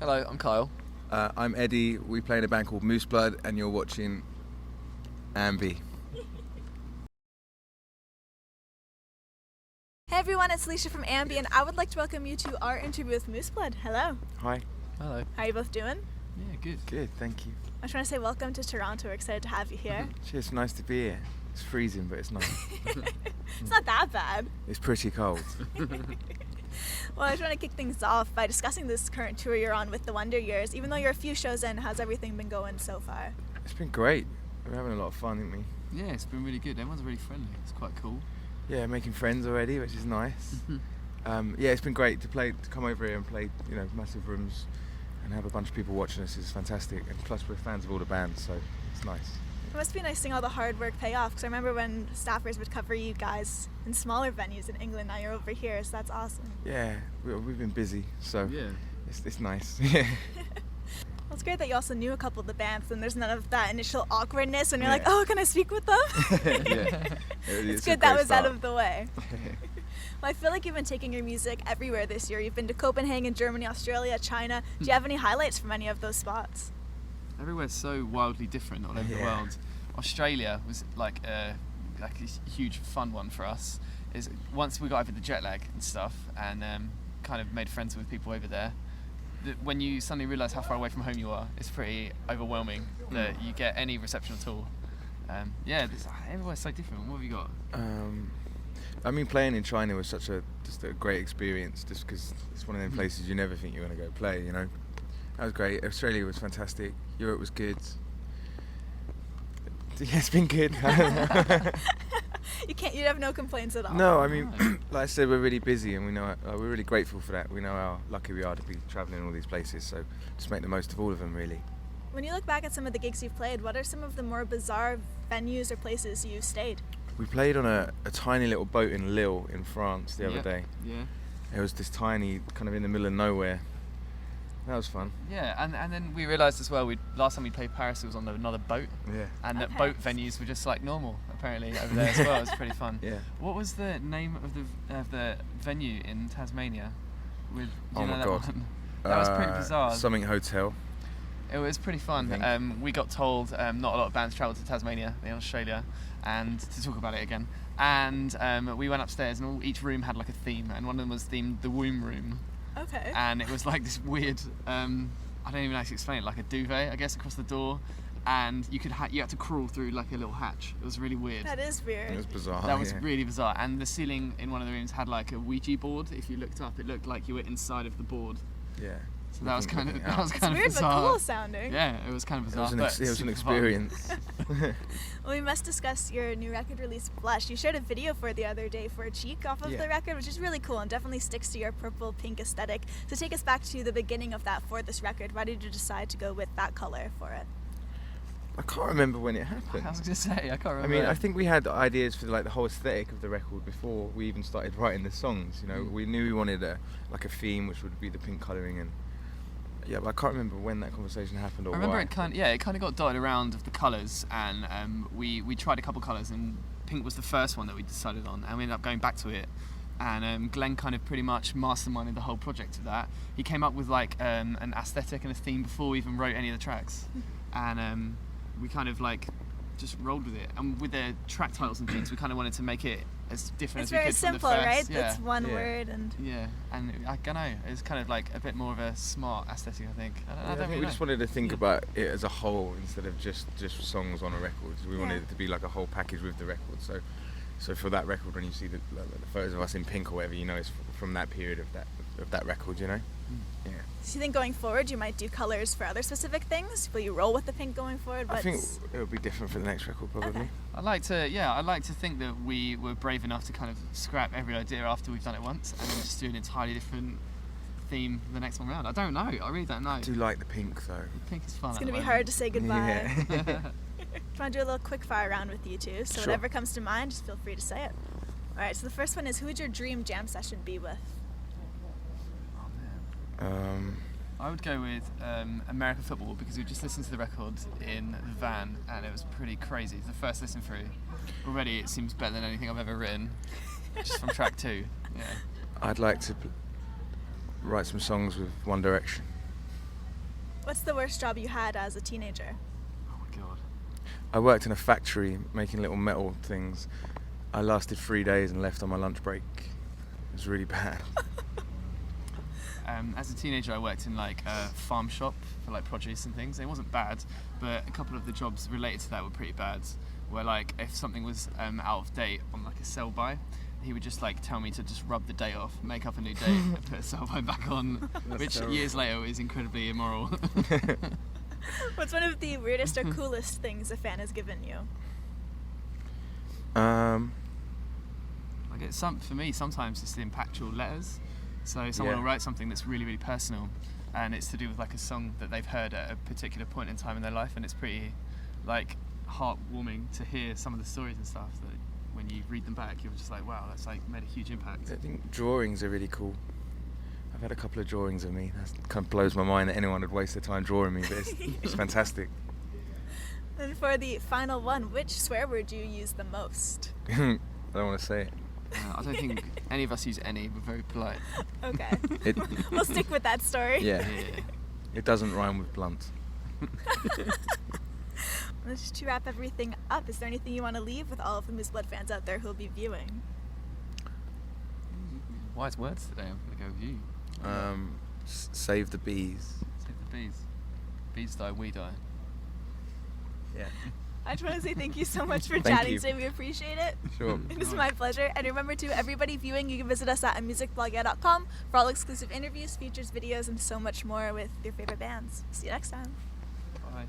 Hello, I'm Kyle. I'm Eddy. We play in a band called Moose Blood, and you're watching AMBY. Hey everyone, it's Alicia from AMBY, and I would like to welcome you to our interview with Moose Blood. Hello. Hi. Hello. How are you both doing? Yeah, good. Good, thank you. I just want to say welcome to Toronto. We're excited to have you here. Cheers, nice to be here. It's freezing, but it's nice. It's not that bad. It's pretty cold. Well, I just want to kick things off by discussing this current tour you're on with the Wonder Years. Even though you're a few shows in, how's everything been going so far? It's been great. We're having a lot of fun, haven't we? Yeah, it's been really good. Everyone's really friendly. It's quite cool. Yeah, making friends already, which is nice. Yeah, it's been great to come over here and play, massive rooms and have a bunch of people watching us is fantastic. And plus we're fans of all the bands, so it's nice. It must be nice seeing all the hard work pay off, because I remember when staffers would cover you guys in smaller venues in England. Now you're over here, so that's awesome. Yeah, we've been busy, so Yeah. it's nice. Yeah. Well, it's great that you also knew a couple of the bands, and there's none of that initial awkwardness when you're Yeah. like, oh, can I speak with them? Yeah. It's a good that great was out start. of the way. Well, I feel like you've been taking your music everywhere this year. You've been to Copenhagen, Germany, Australia, China. Do you have any highlights from any of those spots? Everywhere's so wildly different all over the Yeah. world. Australia was like a huge fun one for us. Is once we got over the jet lag and stuff, and kind of made friends with people over there. When you suddenly realise how far away from home you are, it's pretty overwhelming that you get any reception at all. Everywhere's so different. What have you got? Playing in China was just a great experience, just because it's one of them places you never think you're going to go play, That was great. Australia was fantastic. Europe was good. Yeah, it's been good. You have no complaints at all. No, like I said, we're really busy, and we know we're really grateful for that. We know how lucky we are to be travelling all these places, so just make the most of all of them, really. When you look back at some of the gigs you've played, what are some of the more bizarre venues or places you've stayed? We played on a tiny little boat in Lille in France the other day. Yeah. It was this tiny, kind of in the middle of nowhere. That was fun. Yeah, and then we realised as well, last time we played Paris, it was on another boat. Yeah. And that Okay. boat venues were just like normal, apparently, over there as well. It was pretty fun. Yeah. What was the name of the venue in Tasmania? Do Oh you know my that God. one? That was pretty bizarre. Something Hotel. It was pretty fun. I We got told not a lot of bands travel to Tasmania in Australia, and to talk about it again. And we went upstairs, and each room had like a theme, and one of them was themed the womb room. Okay. And it was like this weird, I don't even know how to explain it, like a duvet, I guess, across the door, and you had to crawl through like a little hatch. It was really weird. That is weird. It was bizarre. That was yeah. really bizarre. And the ceiling in one of the rooms had like a Ouija board. If you looked up, it looked like you were inside of the board. Yeah. So that was kind of It's bizarre. weird but cool sounding. Yeah, it was kind of It bizarre. was an, but it was an super fun. experience. Well, we must discuss your new record release, Blush. You shared a video for it the other day for Cheek off of Yeah. the record, which is really cool and definitely sticks to your purple pink aesthetic. So take us back to the beginning of that for this record. Why did you decide to go with that color for it? I can't remember when it happened. I was gonna say, I can't remember. I think we had ideas for like the whole aesthetic of the record before we even started writing the songs. We knew we wanted a theme, which would be the pink colouring, and yeah, but I can't remember when that conversation happened or I remember why. it kind of got dotted around of the colours, and we tried a couple colours, and pink was the first one that we decided on, and we ended up going back to it. And Glenn kind of pretty much masterminded the whole project of that. He came up with like an aesthetic and a theme before we even wrote any of the tracks, and we kind of like just rolled with it. And with the track titles and things, we kind of wanted to make it as different It's as we very could simple, from the right? first. Yeah. It's one Yeah. word and... Yeah, and I don't know, it's kind of like a bit more of a smart aesthetic, I think. I I don't think really we know. just wanted to think about it as a whole instead of just songs on a record. We wanted it to be like a whole package with the record. So for that record, when you see the photos of us in pink or whatever, it's from that period of that record, Yeah. Do you think going forward you might do colors for other specific things? Will you roll with the pink going forward? I think it'll be different for the next record, probably. Okay. I'd like to think that we were brave enough to kind of scrap every idea after we've done it once and then just do an entirely different theme the next one round. I don't know. I really don't know. I do like the pink though. Pink is fun. It's at going to the be moment. hard to say goodbye. Yeah. I want to do a little quick fire round with you two, so Sure. whatever comes to mind, just feel free to say it. Alright, so the first one is, who would your dream jam session be with? Oh, man. I would go with American Football because we just listened to the record in the van and it was pretty crazy. The first listen through. Already it seems better than anything I've ever written, just from track 2. Yeah. I'd like to write some songs with One Direction. What's the worst job you had as a teenager? Oh my god. I worked in a factory making little metal things. I lasted 3 days and left on my lunch break. It was really bad. As a teenager, I worked in like a farm shop for like produce and things. It wasn't bad, but a couple of the jobs related to that were pretty bad. Where like if something was out of date on like a sell-by, he would just like tell me to just rub the date off, make up a new date, and put a sell-by back on, which terrible. years later is incredibly immoral. What's one of the weirdest or coolest things a fan has given you? Like it's for me, sometimes it's the impactful letters. So someone will write something that's really, really personal, and it's to do with like a song that they've heard at a particular point in time in their life, and it's pretty like heartwarming to hear some of the stories and stuff that when you read them back, you're just like, wow, that's like made a huge impact. I think drawings are really cool. I've had a couple of drawings of me. That kind of blows my mind that anyone would waste their time drawing me, but it's fantastic. And for the final one, which swear word do you use the most? I don't want to say it. I don't think any of us use any. We're very polite. Okay. It We'll stick with that story. yeah, it doesn't rhyme with blunt. Just to wrap everything up, is there anything you want to leave with all of the Moose Blood fans out there who'll be viewing? Wise words today. I'm gonna go with you. Save the bees. Save the bees. Bees die, we die. Yeah. I just want to say thank you so much for Thank chatting you. today. We appreciate it. Sure. It was my pleasure. And remember to everybody viewing, you can visit us at amusicblogger.com for all exclusive interviews, features, videos, and so much more with your favorite bands. See you next time. Bye.